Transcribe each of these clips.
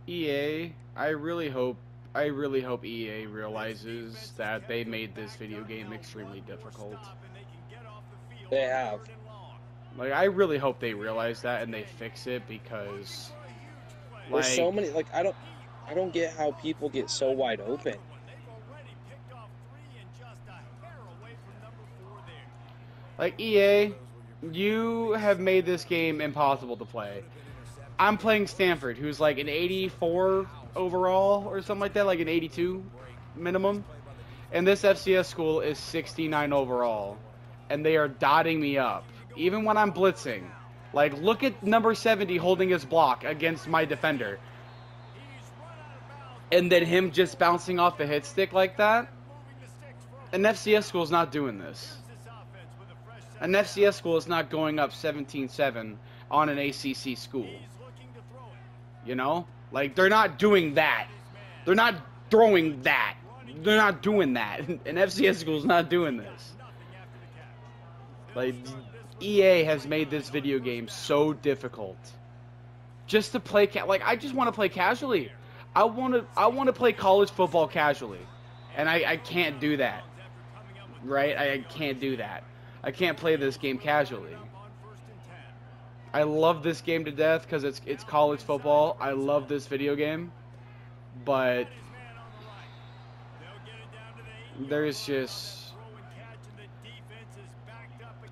EA, I really hope EA realizes that they made this video game extremely difficult. They have. Like, I really hope they realize that and they fix it because, There's so like, many. Like I don't get how people get so wide open. EA, you have made this game impossible to play. I'm playing Stanford, who's like an 84 overall or something like that, like an 82 minimum. And this FCS school is 69 overall. And they are dotting me up. Even when I'm blitzing. Like, look at number 70 holding his block against my defender. And then him just bouncing off a hit stick like that. An FCS school is not doing this. An FCS school is not going up 17-7 on an ACC school. You know? Like, they're not doing that. They're not throwing that. They're not doing that. An FCS school is not doing this. Like, EA has made this video game so difficult. Just to play, like, I just want to play casually. I want to play college football casually. And I can't do that. Right? I can't do that. I can't play this game casually. I love this game to death because it's college football. I love this video game. But there's just...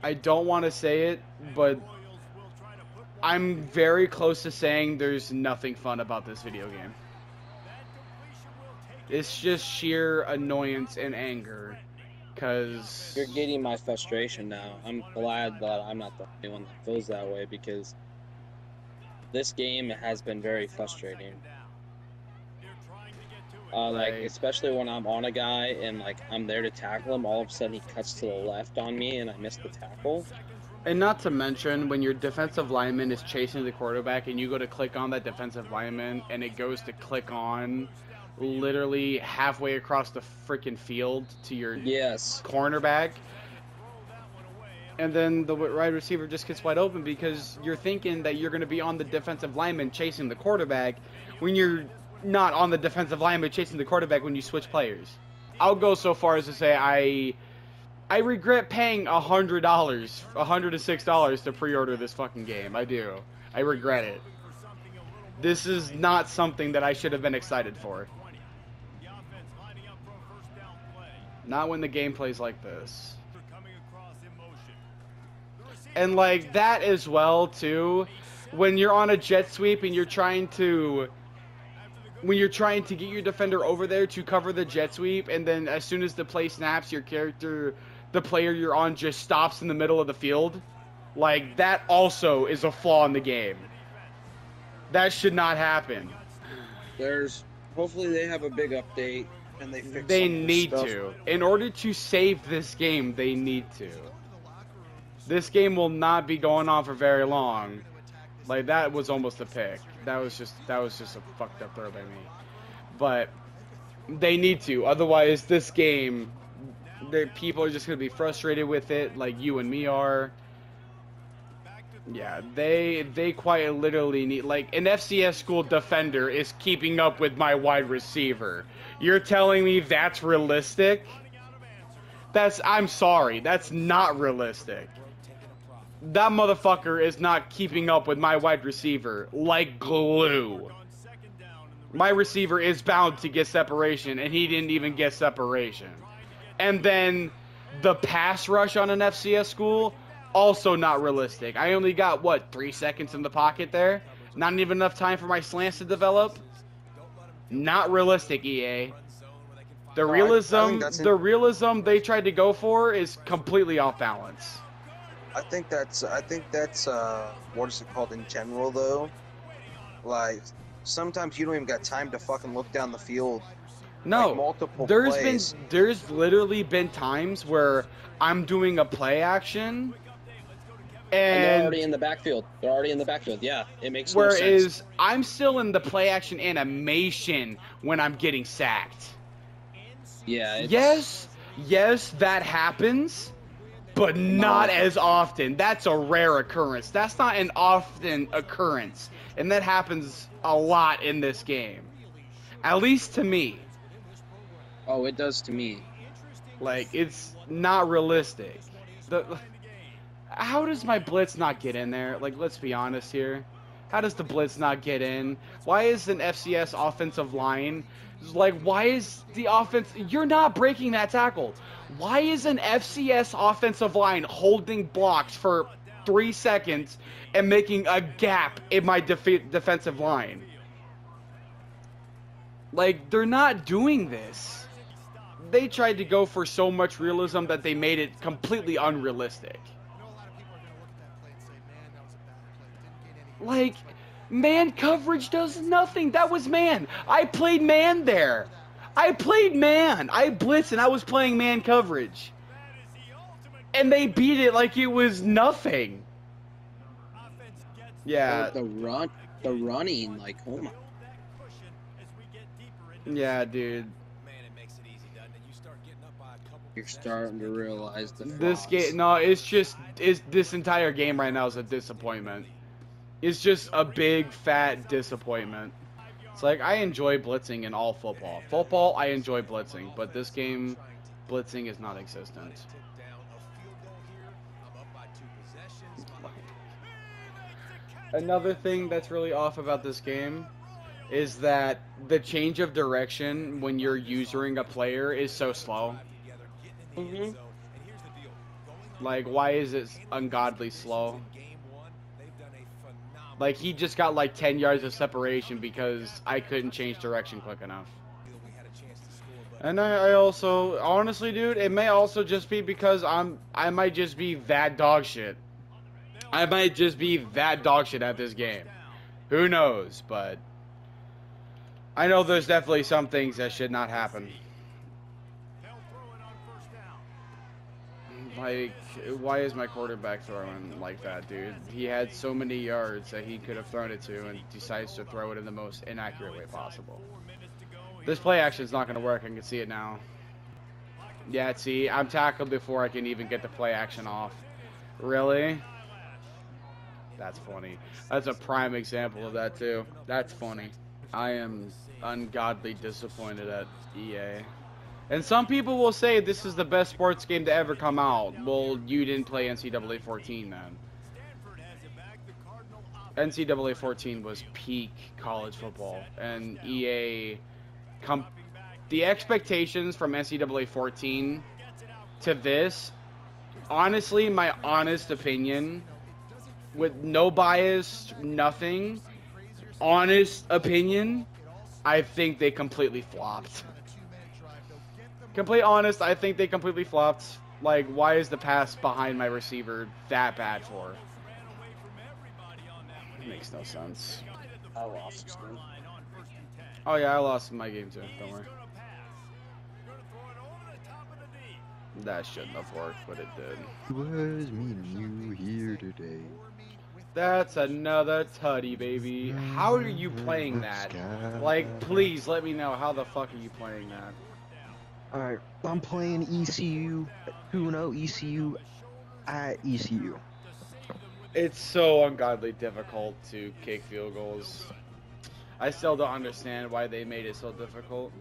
I don't want to say it, but I'm very close to saying there's nothing fun about this video game. It's just sheer annoyance and anger. Because You're getting my frustration now. I'm glad that I'm not the only one that feels that way because this game has been very frustrating. Like, especially when I'm on a guy and, like, I'm there to tackle him, all of a sudden he cuts to the left on me and I miss the tackle. And not to mention, when your defensive lineman is chasing the quarterback and you go to click on that defensive lineman and it goes to click on literally halfway across the freaking field to your cornerback. And then the wide receiver just gets wide open because you're thinking that you're going to be on the defensive lineman chasing the quarterback when you're not on the defensive lineman chasing the quarterback when you switch players. I'll go so far as to say I regret paying $100, $106 to pre-order this fucking game. I do. I regret it. This is not something that I should have been excited for. Not when the game plays like this. And like that as well too, when you're on a jet sweep and you're trying to get your defender over there to cover the jet sweep, and then as soon as the play snaps, your character, the player you're on, just stops in the middle of the field. Like, that also is a flaw in the game. That should not happen. Hopefully they have a big update and they fix They need to. In order to save this game, they need to. This game will not be going on for very long. Like, that was almost a pick. That was just a fucked up throw by me. But they need to. Otherwise, this game, people are just going to be frustrated with it, like you and me are. Yeah, they quite literally need, like, an FCS school defender is keeping up with my wide receiver. You're telling me that's realistic? I'm sorry, that's not realistic. That motherfucker is not keeping up with my wide receiver like glue. My receiver is bound to get separation, and he didn't even get separation. And then the pass rush on an FCS school, also not realistic. I only got, 3 seconds in the pocket there? Not even enough time for my slants to develop? Not realistic, EA. The realism they tried to go for is completely off balance. I think that's what is it called in general though? Like, sometimes you don't even got time to fucking look down the field. No, like, multiple plays. There's literally been times where I'm doing a play action and they're already in the backfield. Yeah, it makes no sense. Whereas I'm still in the play action animation when I'm getting sacked. Yeah. Yes, that happens. But not as often. That's a rare occurrence. That's not an often occurrence. And that happens a lot in this game. At least to me. Oh, it does to me. Like, it's not realistic. How does my blitz not get in there? Like, let's be honest here. How does the blitz not get in? Why is an FCS offensive line... Like, why is the offense... You're not breaking that tackle. Why is an FCS offensive line holding blocks for 3 seconds and making a gap in my defensive line? Like, they're not doing this. They tried to go for so much realism that they made it completely unrealistic. Like, man coverage does nothing. That was man. I played man there. I played man. I blitzed and I was playing man coverage. And they beat it like it was nothing. Yeah. The running, like, oh my. Yeah, dude. You're starting to realize the This flaws. game, no, this entire game right now is a disappointment. It's just a big fat disappointment. It's like, I enjoy blitzing in all football. Football, I enjoy blitzing, but this game, blitzing is non existent. Another thing that's really off about this game is that the change of direction when you're using a player is so slow. Mm-hmm. Like, why is it ungodly slow? Like, he just got like 10 yards of separation because I couldn't change direction quick enough. And I also, honestly, dude, it may also just be because I might just be that dog shit. I might just be that dog shit at this game. Who knows, but I know there's definitely some things that should not happen. Like, why is my quarterback throwing like that, dude? He had so many yards that he could have thrown it to and decides to throw it in the most inaccurate way possible. This play action is not going to work. I can see it now. Yeah, see, I'm tackled before I can even get the play action off. Really? That's funny. That's a prime example of that, too. That's funny. I am ungodly disappointed at EA. And some people will say this is the best sports game to ever come out. Well, you didn't play NCAA 14 then. NCAA 14 was peak college football. And EA... the expectations from NCAA 14 to this, honestly, my honest opinion, with no bias, nothing, honest opinion, I think they completely flopped. Complete honest, I think they completely flopped. Like, why is the pass behind my receiver that bad for? It makes no sense. I lost this game. Oh yeah, I lost my game too, don't worry. That shouldn't have worked, but it did. It was me and you here today. That's another tutty, baby. How are you playing that? Like, please let me know, how the fuck are you playing that? Alright, I'm playing ECU, Uno, ECU, at ECU. It's so ungodly difficult to kick field goals. I still don't understand why they made it so difficult.